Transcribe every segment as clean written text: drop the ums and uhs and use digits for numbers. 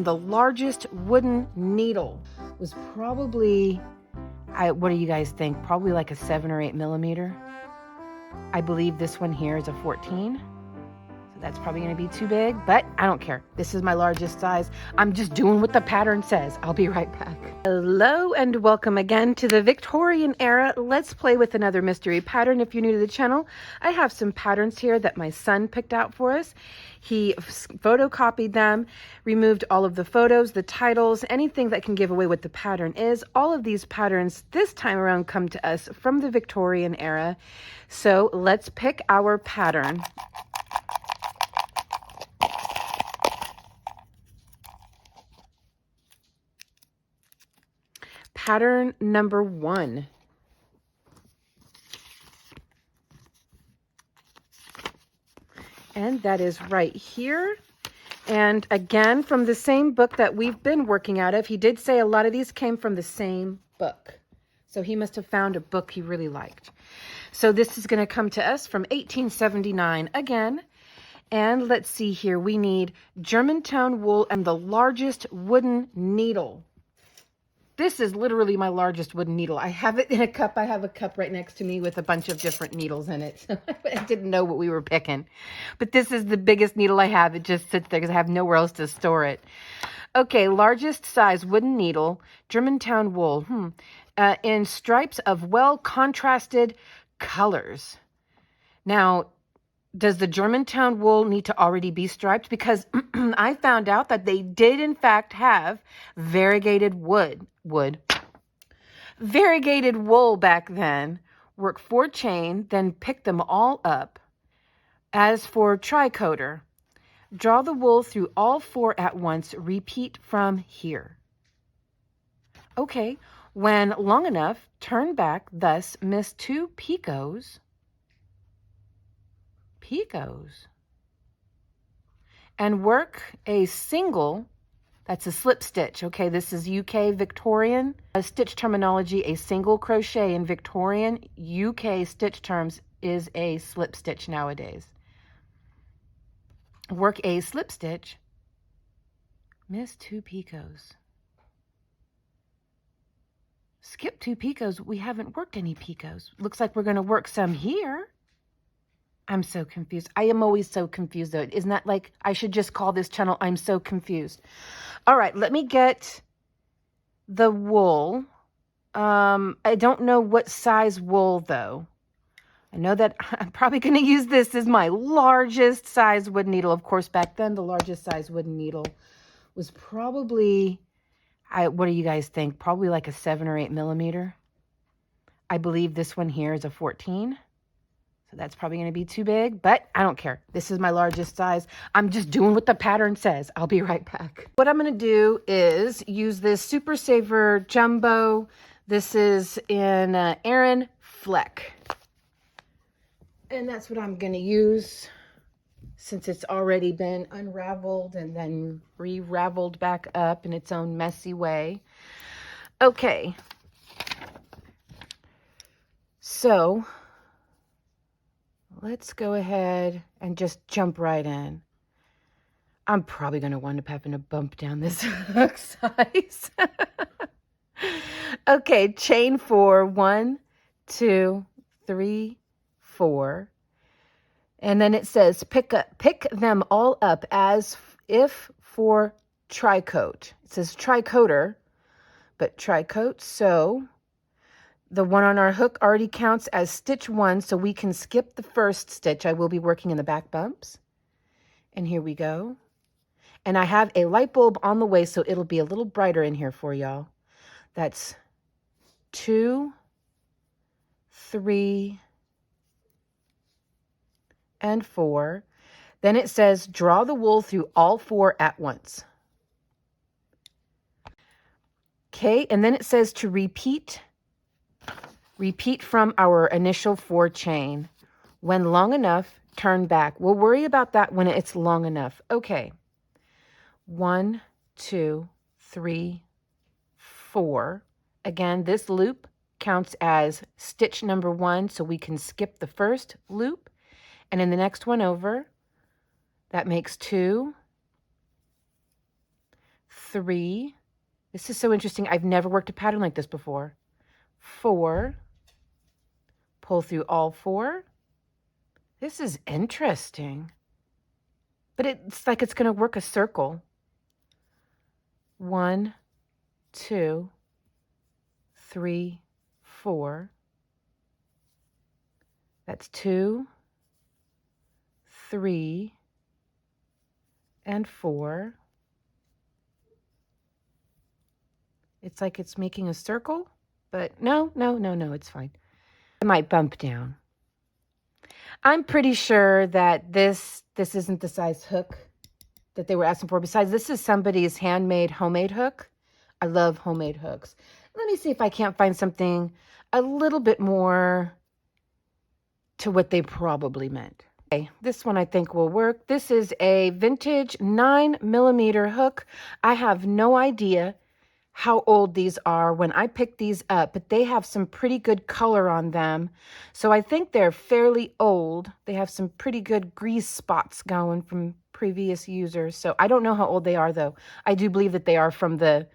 The largest wooden needle was probably, what do you guys think? Probably like a 7 or 8 millimeter. I believe this one here is a 14. So that's probably going to be too big, but I don't care. This is my largest size. I'm just doing what the pattern says. I'll be right back. Hello and welcome again to the Victorian era. Let's play with another mystery pattern. If you're new to the channel, I have some patterns here that my son picked out for us. He photocopied them, removed all of the photos, the titles, anything that can give away what the pattern is. All of these patterns this time around come to us from the Victorian era. So let's pick our pattern. Pattern number 1. And that is right here. And again, from the same book that we've been working out of. He did say a lot of these came from the same book. So he must have found a book he really liked. So this is going to come to us from 1879 again. And let's see here. We need Germantown wool and the largest wooden needle. This is literally my largest wooden needle. I have it in a cup. I have a cup right next to me with a bunch of different needles in it. So I didn't know what we were picking. But this is the biggest needle I have. It just sits there because I have nowhere else to store it. Okay, largest size wooden needle, Germantown wool, in stripes of well-contrasted colors. Now, does the Germantown wool need to already be striped? Because I found out that they did, in fact, have variegated variegated wool back then. Work 4 chain, then pick them all up. As for tricoater, draw the wool through all 4 at once. Repeat from here. Okay, when long enough, turn back, thus miss 2 picots, and work a single, that's a slip stitch. Okay, this is UK Victorian stitch terminology. A single crochet in Victorian UK stitch terms is a slip stitch nowadays. Work a slip stitch, miss 2 picots. Skip 2 picots. We haven't worked any picots. Looks like we're going to work some here. I'm so confused. I am always so confused, though. Isn't that like I should just call this channel I'm So Confused? All right, let me get the wool. I don't know what size wool, though. I know that I'm probably going to use this as my largest size wooden needle. Of course, back then, the largest size wooden needle was probably, what do you guys think? Probably like a 7 or 8 millimeter. I believe this one here is a 14. So that's probably going to be too big, but I don't care. This is my largest size. I'm just doing what the pattern says. I'll be right back. What I'm going to do is use this Super Saver Jumbo. This is in Aran Fleck. And that's what I'm going to use since it's already been unraveled and then re-raveled back up in its own messy way. Okay. So let's go ahead and just jump right in. I'm probably going to wind up having to bump down this hook size. Okay, chain 4, 1, 2, 3, 4. And then it says pick them all up as if for tricoat. It says tricoater, but tricoat. So the one on our hook already counts as stitch 1, so we can skip the first stitch. I will be working in the back bumps. And here we go. And I have a light bulb on the way, so it'll be a little brighter in here for y'all. That's 2, 3, and 4. Then it says draw the wool through all 4 at once. Okay, and then it says to repeat from our initial 4 chain. When long enough, turn back. We'll worry about that when it's long enough. Okay. 1, 2, 3, 4. Again, this loop counts as stitch number 1, so we can skip the first loop. And in the next one over, that makes 2, 3. This is so interesting. I've never worked a pattern like this before. 4. Pull through all 4. This is interesting. But it's like it's going to work a circle. 1, 2, 3, 4. That's 2, 3, and 4. It's like it's making a circle, but no, it's fine. I might bump down. I'm pretty sure that this isn't the size hook that they were asking for. Besides, this is somebody's handmade, homemade hook. I love homemade hooks. Let me see if I can't find something a little bit more to what they probably meant. Okay, this one I think will work. This is a vintage 9mm hook. I have no idea how old these are when I picked these up, but they have some pretty good color on them. So I think they're fairly old. They have some pretty good grease spots going from previous users. So I don't know how old they are, though. I do believe that they are from the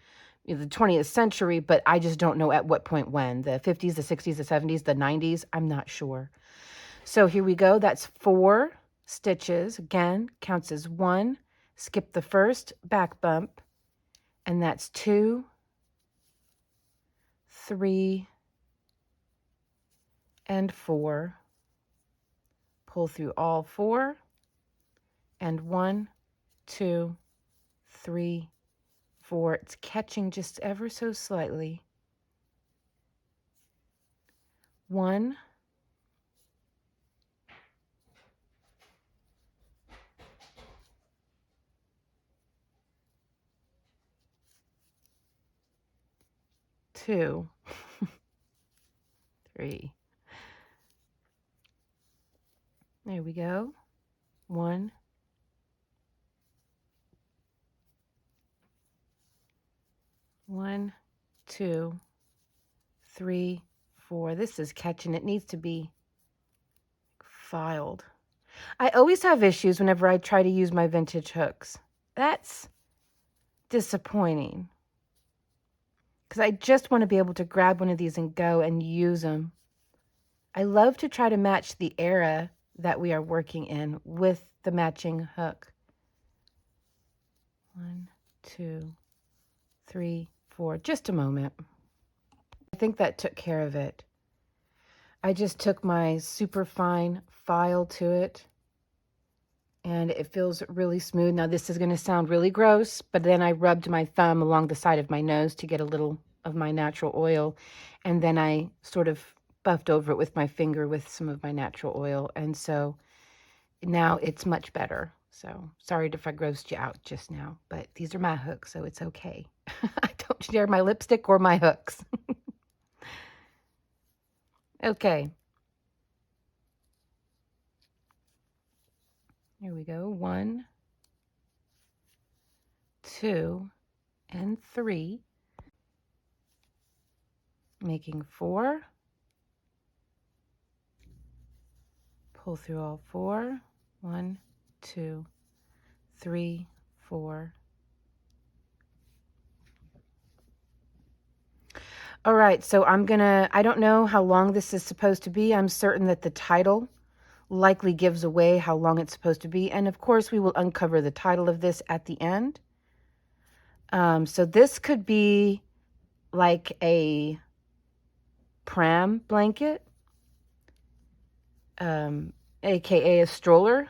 20th century, but I just don't know at what point when. The 50s, the 60s, the 70s, the 90s, I'm not sure. So here we go. That's 4 stitches. Again, counts as 1. Skip the first back bump. And that's 2, 3, and 4. Pull through all 4. And 1, 2, 3, 4. It's catching just ever so slightly. 1, 2, 3. There we go. 1, 1, 2, 3, 4. This is catching. It needs to be filed. I always have issues whenever I try to use my vintage hooks. That's disappointing. Because I just want to be able to grab one of these and go and use them. I love to try to match the era that we are working in with the matching hook. 1, 2, 3, 4. Just a moment. I think that took care of it. I just took my super fine file to it, and it feels really smooth. Now, this is going to sound really gross, but then I rubbed my thumb along the side of my nose to get a little of my natural oil, and then I sort of buffed over it with my finger with some of my natural oil, and so now it's much better. So sorry if I grossed you out just now, but these are my hooks, so it's okay. I don't share my lipstick or my hooks. Okay. Here we go. 1, 2, and 3. Making 4. Pull through all 4. 1, 2, 3, 4. All right, so I don't know how long this is supposed to be. I'm certain that the title likely gives away how long it's supposed to be. And of course, we will uncover the title of this at the end. So this could be like a pram blanket, aka a stroller.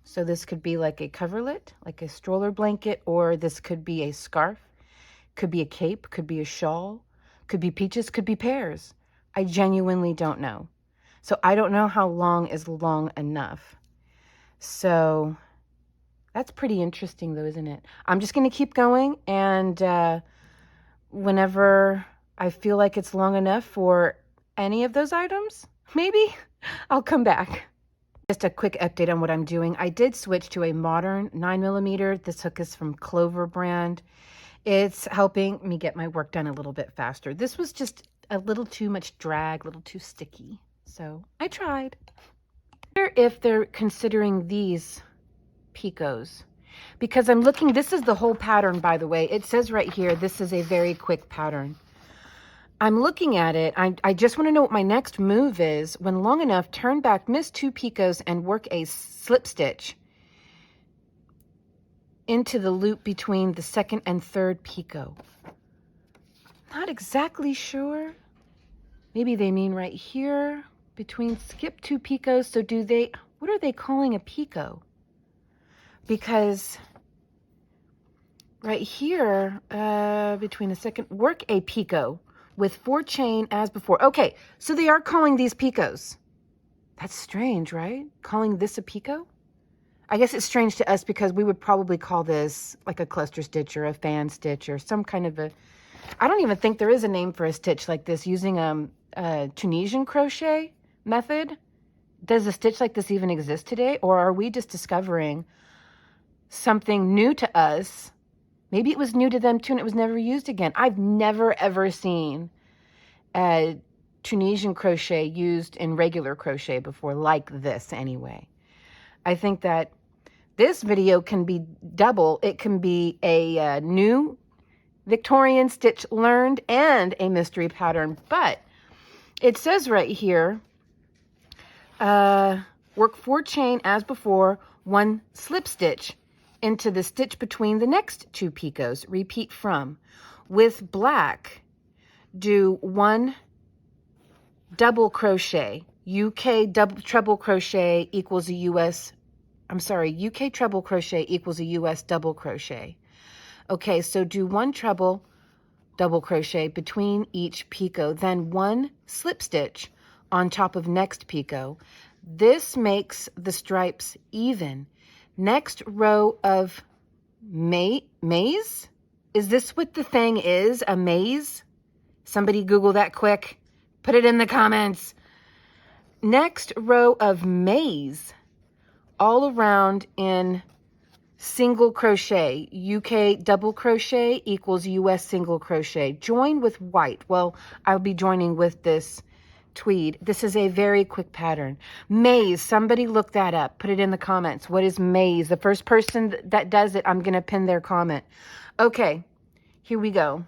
So this could be like a coverlet, like a stroller blanket, or this could be a scarf, could be a cape, could be a shawl, could be peaches, could be pears. I genuinely don't know. So I don't know how long is long enough. So that's pretty interesting though, isn't it? I'm just going to keep going, and whenever I feel like it's long enough for any of those items, maybe I'll come back. Just a quick update on what I'm doing. I did switch to a modern 9mm. This hook is from Clover brand. It's helping me get my work done a little bit faster. This was just a little too much drag, a little too sticky. So I tried. I wonder if they're considering these picos. because I'm looking, this is the whole pattern, by the way. It says right here, this is a very quick pattern. I'm looking at it. I just want to know what my next move is. When long enough, turn back, miss 2 picots, and work a slip stitch into the loop between the 2nd and 3rd picot. Not exactly sure. Maybe they mean right here between skip 2 picots. So do they, what are they calling a picot? Because right here, between the 2nd, work a picot with 4 chain as before. Okay, so they are calling these picots. That's strange, right? Calling this a picot? I guess it's strange to us because we would probably call this like a cluster stitch or a fan stitch or some kind of a, I don't even think there is a name for a stitch like this using a Tunisian crochet method. Does a stitch like this even exist today? Or are we just discovering something new to us? Maybe it was new to them too and it was never used again. I've never ever seen a Tunisian crochet used in regular crochet before, like this anyway. I think that this video can be double. It can be a new Victorian stitch learned and a mystery pattern, but it says right here, work 4 chain as before, 1 slip stitch into the stitch between the next 2 picots. Repeat from. With black, do 1 double crochet. UK double treble crochet equals a US, I'm sorry, UK treble crochet equals a US double crochet. Okay, so do 1 treble double crochet between each picot, then 1 slip stitch on top of next picot. This makes the stripes even. Next row of maze? Is this what the thing is? A maze? Somebody Google that quick. Put it in the comments. Next row of maze all around in single crochet. UK double crochet equals US single crochet. Join with white. Well, I'll be joining with this tweed. This is a very quick pattern. Maze, somebody look that up. Put it in the comments. What is maze? The first person that does it, I'm going to pin their comment. Okay, here we go.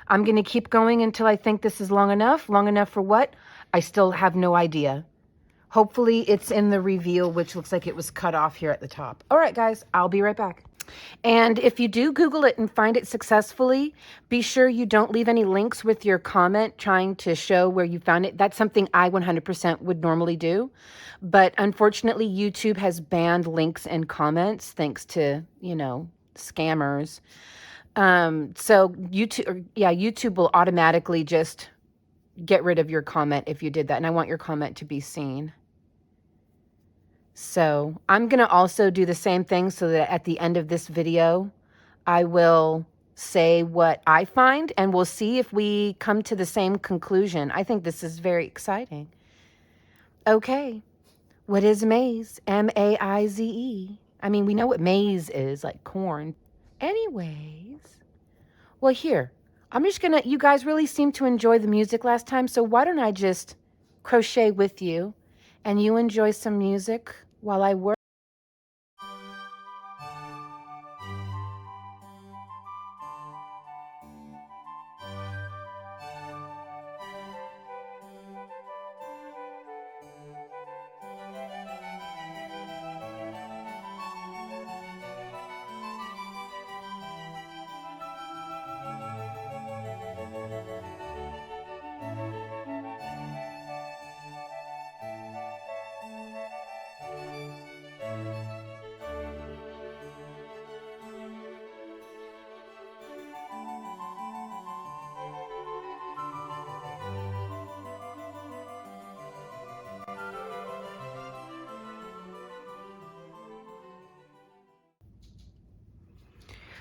I'm going to keep going until I think this is long enough. Long enough for what? I still have no idea. Hopefully it's in the reveal, which looks like it was cut off here at the top. All right, guys, I'll be right back. And if you do Google it and find it successfully, be sure you don't leave any links with your comment trying to show where you found it. That's something I 100% would normally do. But unfortunately, YouTube has banned links and comments thanks to, you know, scammers. So YouTube will automatically just get rid of your comment if you did that. And I want your comment to be seen. So I'm going to also do the same thing so that at the end of this video, I will say what I find and we'll see if we come to the same conclusion. I think this is very exciting. Okay. What is maize? M-A-I-Z-E. I mean, we know what maize is, like corn. Anyways, well, here, I'm just going to, you guys really seemed to enjoy the music last time, so why don't I just crochet with you and you enjoy some music while I work.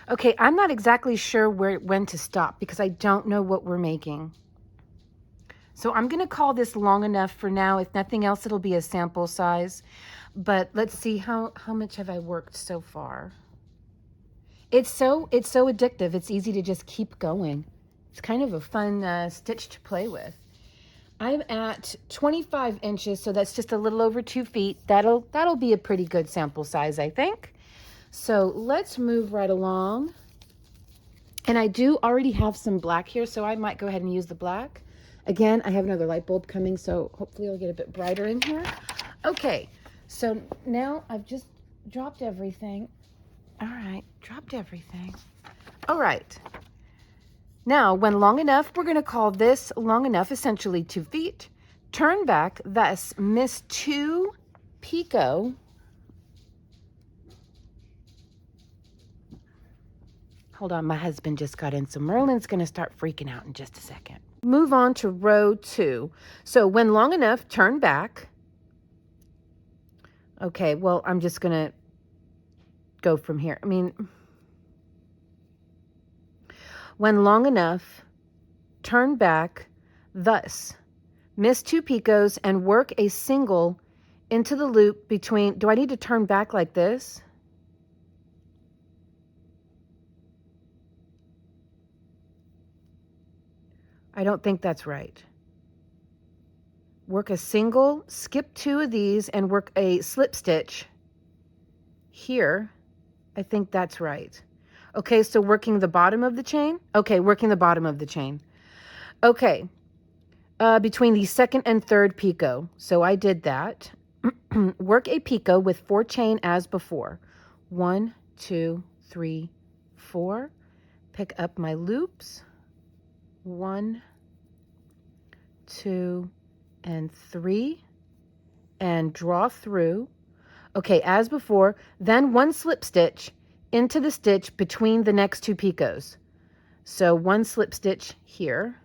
Okay, I'm not exactly sure when to stop because I don't know what we're making. So I'm going to call this long enough for now. If nothing else, it'll be a sample size. But let's see how much have I worked so far. It's so addictive. It's easy to just keep going. It's kind of a fun stitch to play with. I'm at 25 inches, so that's just a little over 2 feet. That'll be a pretty good sample size, I think. So let's move right along. And I do already have some black here, so I might go ahead and use the black. Again, I have another light bulb coming, so hopefully it'll get a bit brighter in here. Okay, so now I've just dropped everything. All right, dropped everything. All right. Now, when long enough, we're going to call this long enough, essentially 2 feet. Turn back, thus miss 2 picot. Hold on, my husband just got in, so Merlin's going to start freaking out in just a second. Move on to row 2. So when long enough, turn back. Okay, well, I'm just going to go from here. I mean, when long enough, turn back, thus miss 2 picots and work a single into the loop between, do I need to turn back like this? I don't think that's right. Work a single, skip 2 of these, and work a slip stitch here. I think that's right. Okay, so working the bottom of the chain. Okay, working the bottom of the chain. Okay, between the second and third picot. So I did that. Work a picot with 4 chain as before. 1, 2, 3, 4. Pick up my loops. 1, 2, and 3, and draw through. Okay, as before, then 1 slip stitch into the stitch between the next 2 picots. So 1 slip stitch here.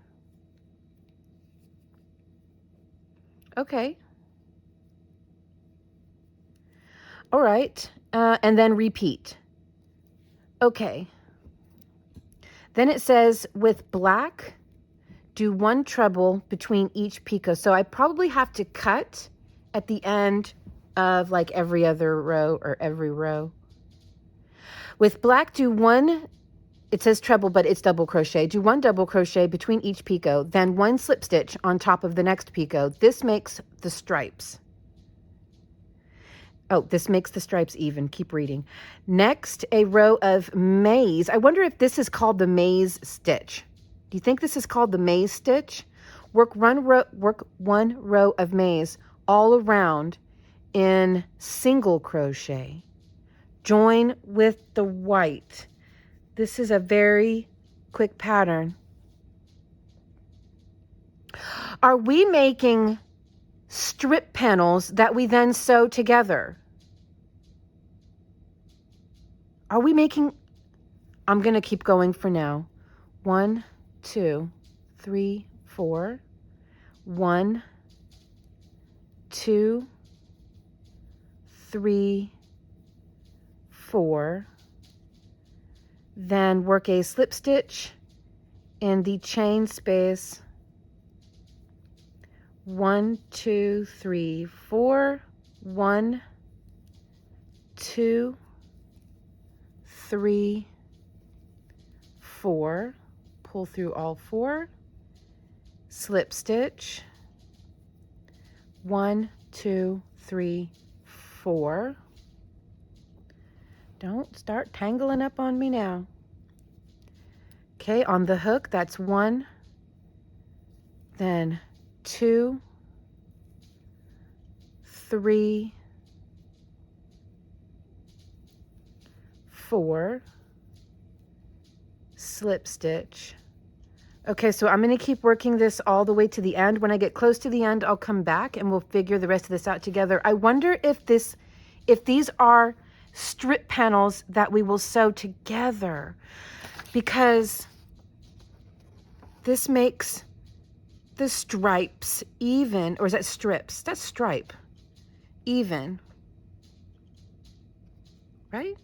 Okay. All right, and then repeat. Okay. Then it says with black, do 1 treble between each picot. So I probably have to cut at the end of like every other row or every row. With black, do 1, it says treble, but it's double crochet. Do 1 double crochet between each picot, then 1 slip stitch on top of the next picot. This makes the stripes. Oh, this makes the stripes even. Keep reading. Next, a row of maze. I wonder if this is called the maze stitch. Do you think this is called the maze stitch? Work 1 row of maze all around in single crochet. Join with the white. This is a very quick pattern. Are we making strip panels that we then sew together? Are we making, I'm going to keep going for now. 1, 2, 3, 4. 1, 2, 3, 4. Then work a slip stitch in the chain space. 1, 2, 3, 4. 1, 2, 3, 4. Pull through all 4. Slip stitch. 1, 2, 3, 4. Don't start tangling up on me now. Okay, on the hook, that's 1, then 2, 3, 4, slip stitch. Okay, so I'm going to keep working this all the way to the end. When I get close to the end, I'll come back and we'll figure the rest of this out together. I wonder if these are strip panels that we will sew together, because this makes the stripes even, or is that strips? That's stripe. Even. Right?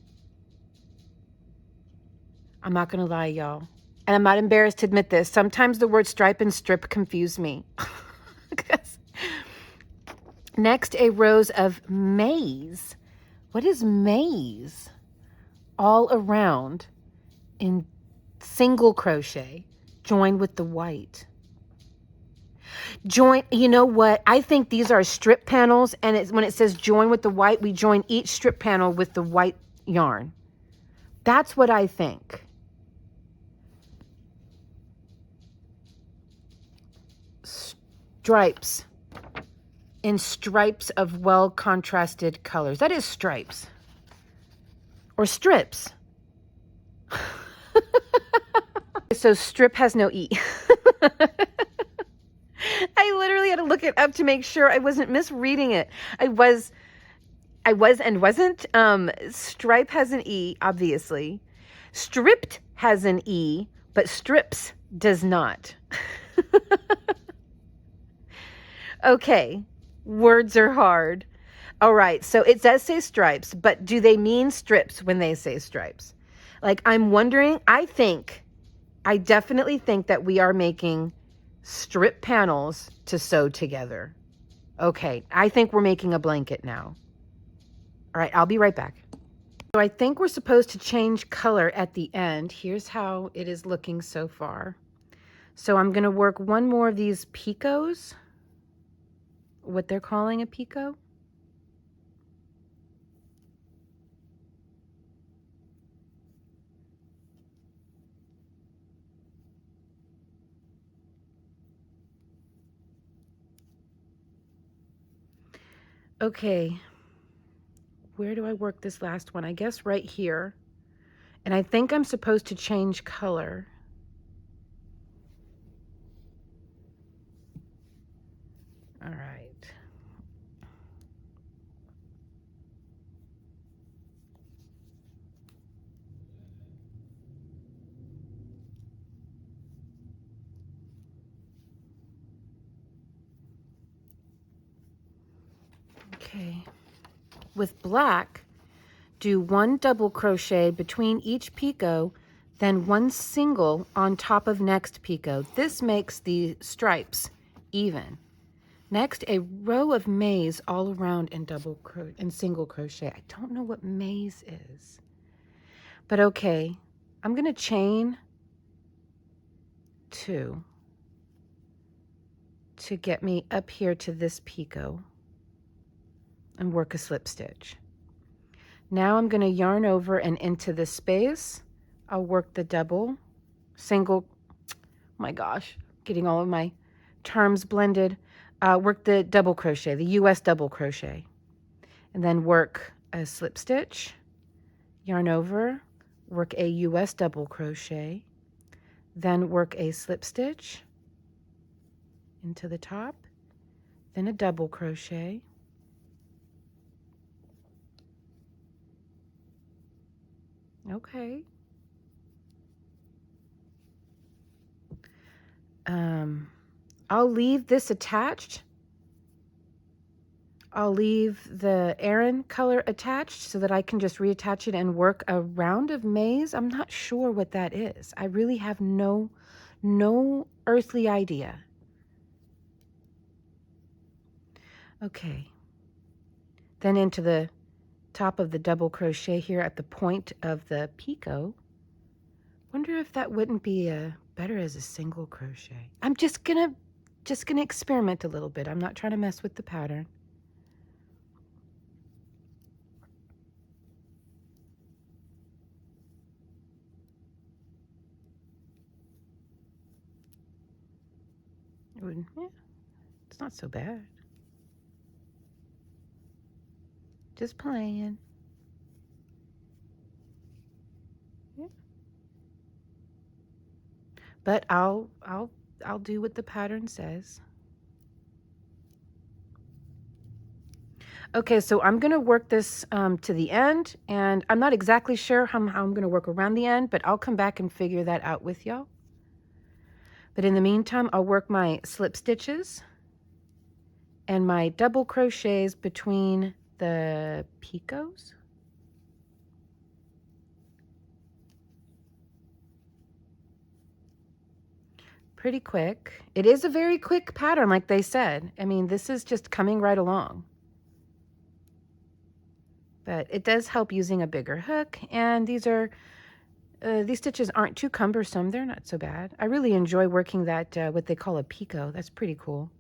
I'm not going to lie, y'all. And I'm not embarrassed to admit this. Sometimes the word stripe and strip confuse me. Next, a rows of maze. What is maze? All around in single crochet, join with the white. Join, you know what? I think these are strip panels, and it's, when it says join with the white, we join each strip panel with the white yarn. That's what I think. Stripes. In stripes of well-contrasted colors. That is stripes. Or strips. So strip has no E. I literally had to look it up to make sure I wasn't misreading it. I was and wasn't. Stripe has an E, obviously. Stripped has an E, but strips does not. Okay, words are hard. All right, so it does say stripes, but do they mean strips when they say stripes? Like, I'm wondering, I definitely think that we are making strip panels to sew together. Okay, I think we're making a blanket now. All right, I'll be right back. So I think we're supposed to change color at the end. Here's how it is looking so far. So I'm going to work one more of these picots, what they're calling a picot. Okay, where do I work this last one? I guess right here. And I think I'm supposed to change color. All right. Okay. With black, do one double crochet between each picot, then one single on top of next picot. This makes the stripes even. Next, a row of maze all around in single crochet. I don't know what maze is, but okay. I'm going to chain 2 to get me up here to this picot and work a slip stitch. Now I'm going to yarn over and into this space. I'll work the double, single, oh my gosh, getting all of my terms blended. Work the double crochet, the US double crochet, and then work a slip stitch, yarn over, work a US double crochet, then work a slip stitch into the top, then a double crochet, okay. I'll leave this attached. I'll leave the Aran color attached so that I can just reattach it and work a round of maze. I'm not sure what that is. I really have no earthly idea. Okay. Then into the top of the double crochet here at the point of the picot. Wonder if that wouldn't be better as a single crochet. I'm just gonna experiment a little bit. I'm not trying to mess with the pattern. Yeah, it's not so bad. Just playing. Yeah. But I'll do what the pattern says. Okay, so I'm going to work this to the end, and I'm not exactly sure how I'm going to work around the end, but I'll come back and figure that out with y'all. But in the meantime, I'll work my slip stitches and my double crochets between the picots. Pretty quick. It is a very quick pattern, like they said. I mean, this is just coming right along. But it does help using a bigger hook, and these are These stitches aren't too cumbersome. They're not so bad. I really enjoy working that, what they call a picot. That's pretty cool.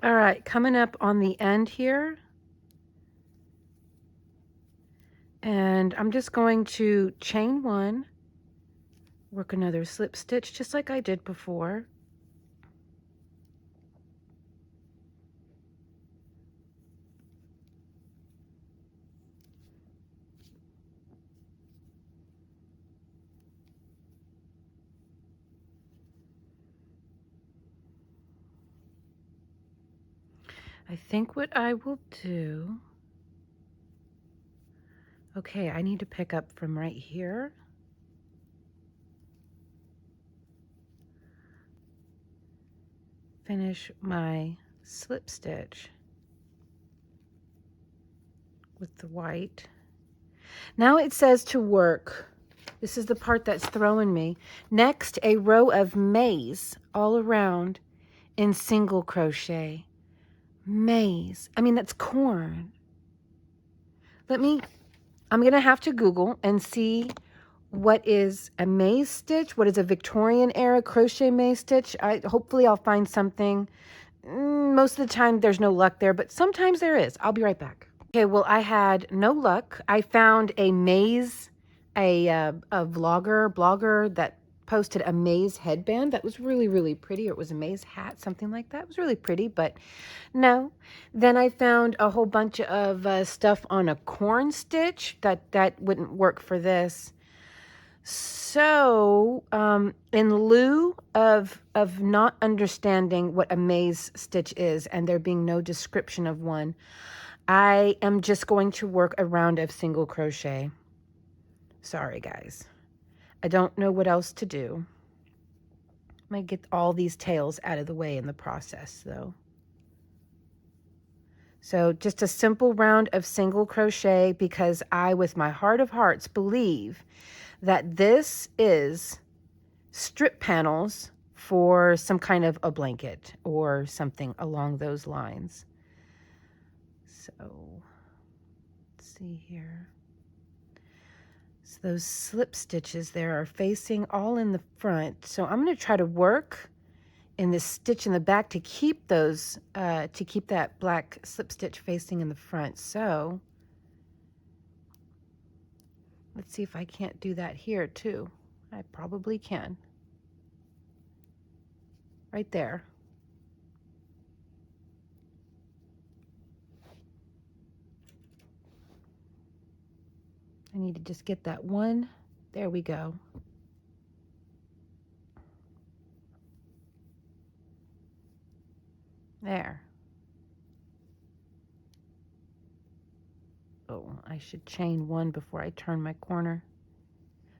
All right, coming up on the end here. And I'm just going to chain one, work another slip stitch just like I did before. I think what I will do, okay, I need to pick up from right here. Finish my slip stitch with the white. Now it says to work. This is the part that's throwing me. Next, a row of maize all around in single crochet. Maize. I mean, that's corn. I'm going to have to Google and see what is a maze stitch, what is a Victorian era crochet maze stitch. Hopefully I'll find something. Most of the time there's no luck there, but sometimes there is. I'll be right back. Okay, well, I had no luck. I found a maze, a blogger that posted a maze headband that was really, really pretty. Or it was a maze hat, something like that. It was really pretty, but no. Then I found a whole bunch of stuff on a corn stitch that wouldn't work for this. So, in lieu of not understanding what a maze stitch is and there being no description of one, I am just going to work a round of single crochet. Sorry, guys. I don't know what else to do. I might get all these tails out of the way in the process, though. So just a simple round of single crochet because I, with my heart of hearts, believe that this is strip panels for some kind of a blanket or something along those lines. So let's see here. So those slip stitches there are facing all in the front. So I'm going to try to work in this stitch in the back to keep those, to keep that black slip stitch facing in the front. So let's see if I can't do that here too. I probably can. Right there. I need to just get that one. There we go. There. Oh, I should chain one before I turn my corner.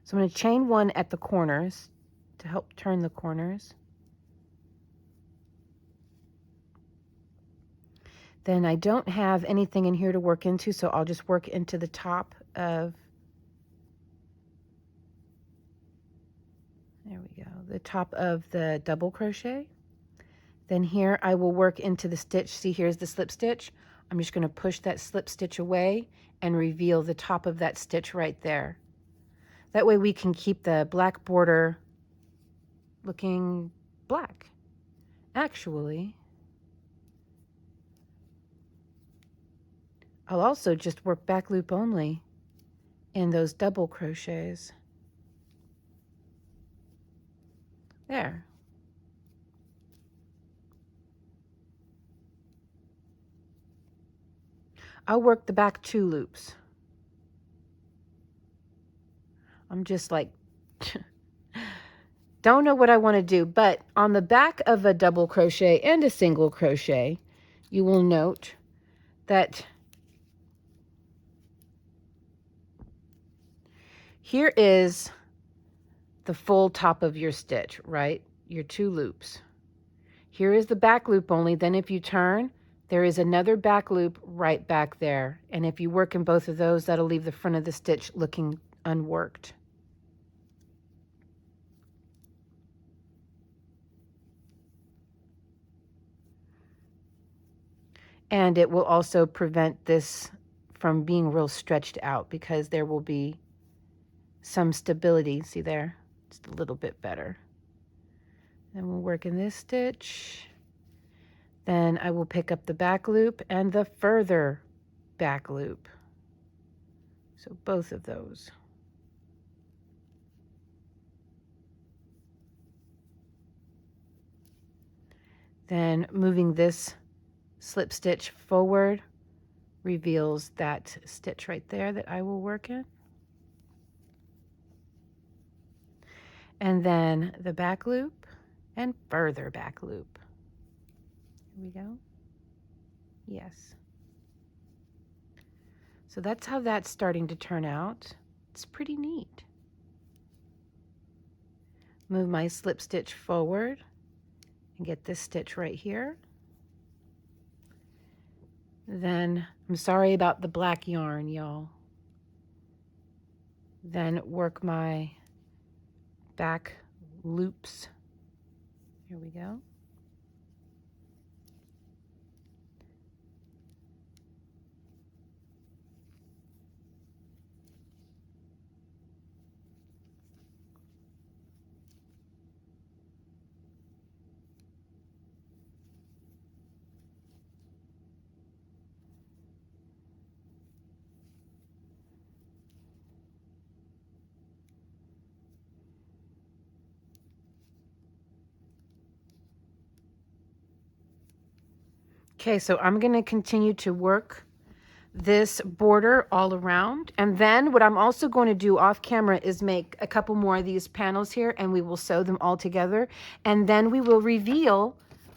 So I'm going to chain one at the corners to help turn the corners. Then I don't have anything in here to work into, so I'll just work into the top of, there we go, the top of the double crochet. Then here I will work into the stitch. See, here's the slip stitch. I'm just going to push that slip stitch away and reveal the top of that stitch right there. That way we can keep the black border looking black. Actually, I'll also just work back loop only in those double crochets. There. I'll work the back 2 loops. I'm just like, don't know what I want to do, but on the back of a double crochet and a single crochet, you will note that here is the full top of your stitch, right? Your 2 loops. Here is the back loop only. Then if you turn, there is another back loop right back there. And if you work in both of those, that'll leave the front of the stitch looking unworked. And it will also prevent this from being real stretched out because there will be some stability. See there? Just a little bit better. Then we'll work in this stitch. Then I will pick up the back loop and the further back loop. So both of those. Then moving this slip stitch forward reveals that stitch right there that I will work in. And then the back loop and further back loop. Here we go. Yes. So that's how that's starting to turn out. It's pretty neat. Move my slip stitch forward and get this stitch right here. Then, I'm sorry about the black yarn, y'all. Then work my back loops. Here we go. Okay, so I'm going to continue to work this border all around. And then what I'm also going to do off camera is make a couple more of these panels here and we will sew them all together. And then we will reveal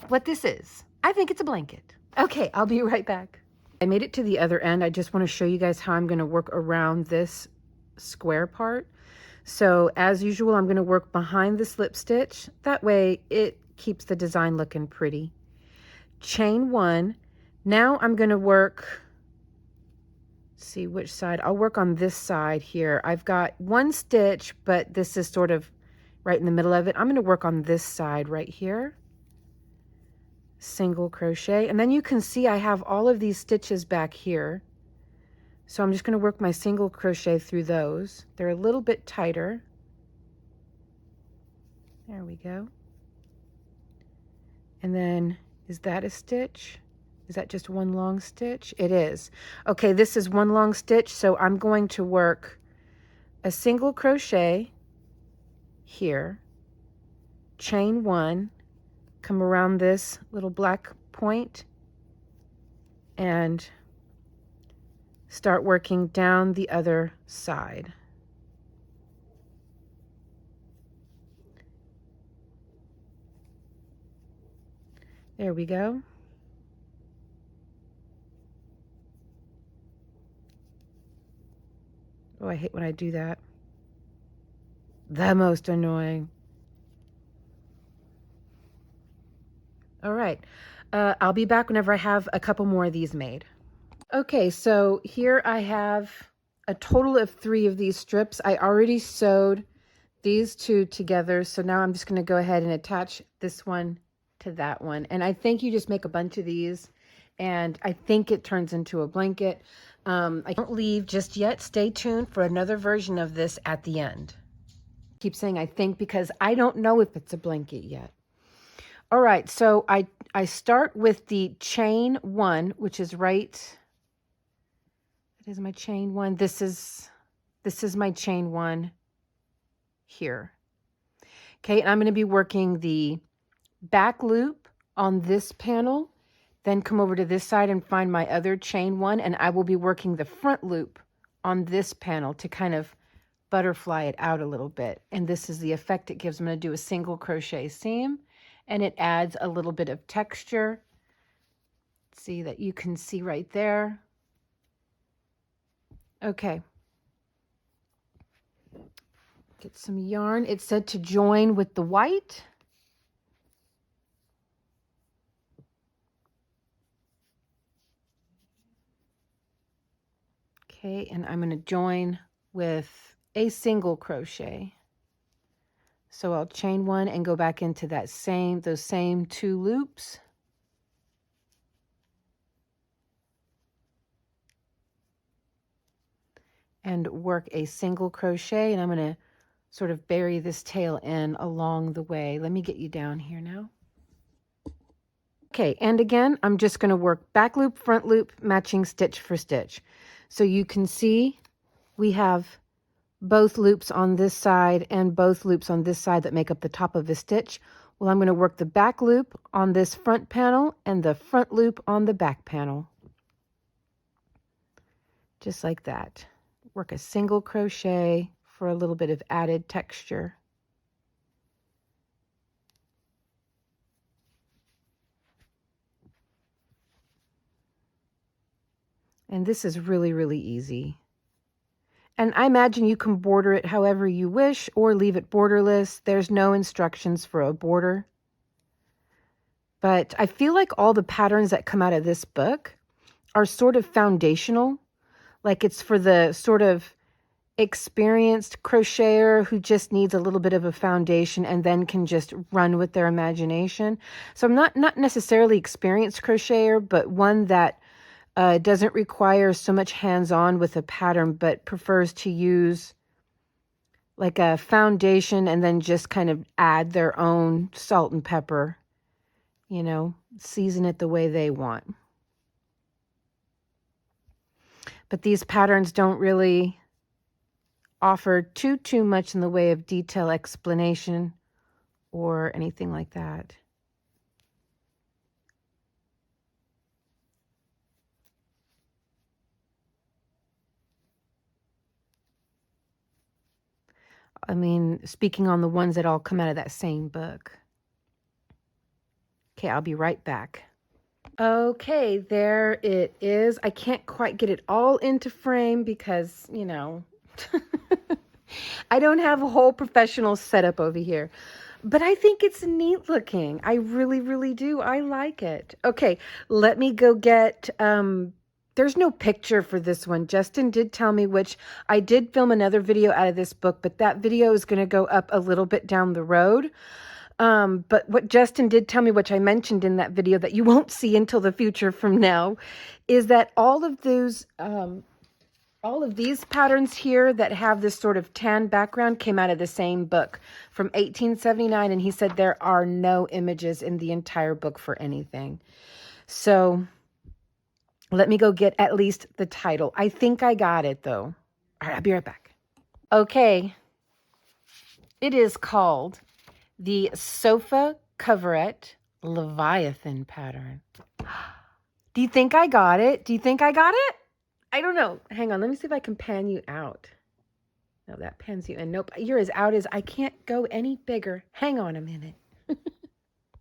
what this is. I think it's a blanket. Okay, I'll be right back. I made it to the other end. I just want to show you guys how I'm going to work around this square part. So as usual, I'm going to work behind the slip stitch. That way it keeps the design looking pretty. Chain 1. Now I'm going to work, see which side. I'll work on this side here. I've got 1 stitch, but this is sort of right in the middle of it. I'm going to work on this side right here. Single crochet. And then you can see I have all of these stitches back here. So I'm just going to work my single crochet through those. They're a little bit tighter. There we go. And then, is that a stitch? Is that just one long stitch? It is. Okay, this is one long stitch, so I'm going to work a single crochet here, chain one, come around this little black point, and start working down the other side. There we go. Oh, I hate when I do that. The most annoying. All right. I'll be back whenever I have a couple more of these made. Okay, so here I have a total of 3 of these strips. I already sewed these 2 together, so now I'm just going to go ahead and attach this one to that one. And I think you just make a bunch of these, and I think it turns into a blanket. I don't leave just yet. Stay tuned for another version of this at the end. I keep saying I think because I don't know if it's a blanket yet. All right, so I start with the chain 1, which is right. It is my chain 1. This is my chain 1 here. Okay, and I'm going to be working the back loop on this panel, then come over to this side and find my other chain 1, and I will be working the front loop on this panel to kind of butterfly it out a little bit. And this is the effect it gives. I'm going to do a single crochet seam, and it adds a little bit of texture. See that you can see right there. Okay. Get some yarn. It said to join with the white. Okay, and I'm going to join with a single crochet. So I'll chain 1 and go back into those same 2 loops. And work a single crochet, and I'm going to sort of bury this tail in along the way. Let me get you down here now. Okay, and again, I'm just going to work back loop, front loop, matching stitch for stitch. So you can see we have both loops on this side and both loops on this side that make up the top of the stitch. Well, I'm going to work the back loop on this front panel and the front loop on the back panel. Just like that. Work a single crochet for a little bit of added texture. And this is really, really easy. And I imagine you can border it however you wish or leave it borderless. There's no instructions for a border. But I feel like all the patterns that come out of this book are sort of foundational. Like it's for the sort of experienced crocheter who just needs a little bit of a foundation and then can just run with their imagination. So I'm not necessarily experienced crocheter, but one that doesn't require so much hands-on with a pattern, but prefers to use like a foundation and then just kind of add their own salt and pepper, you know, season it the way they want. But these patterns don't really offer too much in the way of detail explanation or anything like that. I mean, speaking on the ones that all come out of that same book. Okay, I'll be right back. Okay, there it is. I can't quite get it all into frame because, you know, I don't have a whole professional setup over here. But I think it's neat looking. I really, really do. I like it. Okay, let me go get... there's no picture for this one. Justin did tell me, which I did film another video out of this book, but that video is going to go up a little bit down the road. But what Justin did tell me, which I mentioned in that video that you won't see until the future from now, is that all of those All of these patterns here that have this sort of tan background came out of the same book from 1879, and he said there are no images in the entire book for anything. So let me go get at least the title. I think I got it, though. All right, I'll be right back. Okay. It is called the Sofa Coverette Leviathan pattern. Do you think I got it? Do you think I got it? I don't know. Hang on. Let me see if I can pan you out. No, that pans you in. Nope. You're as out as I can't go any bigger. Hang on a minute.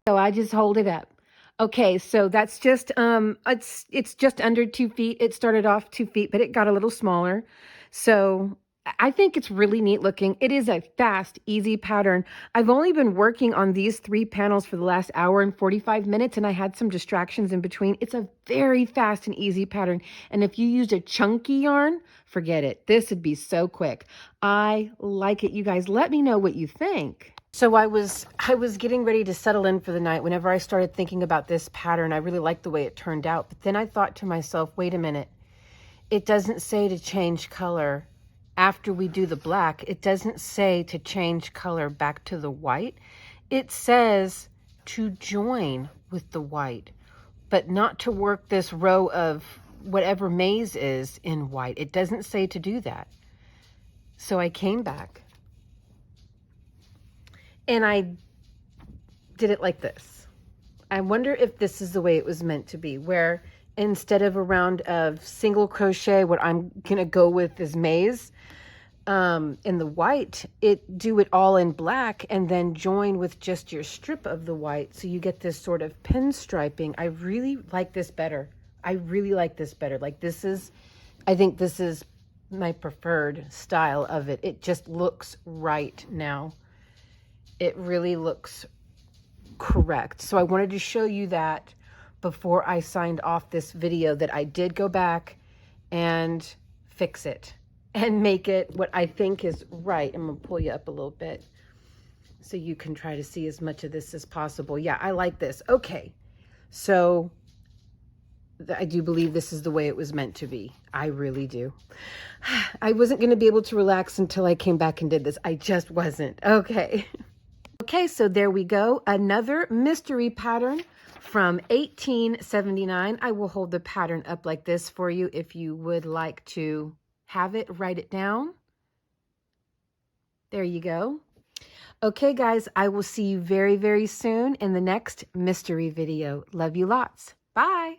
So I just hold it up. Okay, so that's just it's just under 2 feet. It started off 2 feet, but it got a little smaller. So I think it's really neat looking. It is a fast, easy pattern. I've only been working on these 3 panels for the last hour and 45 minutes, and I had some distractions in between. It's a very fast and easy pattern. And if you used a chunky yarn, forget it. This would be so quick. I like it. You guys, let me know what you think. So I was getting ready to settle in for the night whenever I started thinking about this pattern. I really liked the way it turned out. But then I thought to myself, wait a minute. It doesn't say to change color after we do the black. It doesn't say to change color back to the white. It says to join with the white, but not to work this row of whatever maze is in white. It doesn't say to do that. So I came back and I did it like this. I wonder if this is the way it was meant to be, where instead of a round of single crochet, what I'm gonna go with is maze in the white, do it all in black and then join with just your strip of the white, so you get this sort of pinstriping. I really like this better. I really like this better. Like I think this is my preferred style of it. It just looks right now. It really looks correct. So I wanted to show you that before I signed off this video, that I did go back and fix it and make it what I think is right. I'm going to pull you up a little bit so you can try to see as much of this as possible. Yeah, I like this. Okay, so I do believe this is the way it was meant to be. I really do. I wasn't going to be able to relax until I came back and did this. I just wasn't. Okay. Okay, so there we go. Another mystery pattern from 1879. I will hold the pattern up like this for you if you would like to have it, write it down. There you go. Okay, guys, I will see you very, very soon in the next mystery video. Love you lots. Bye.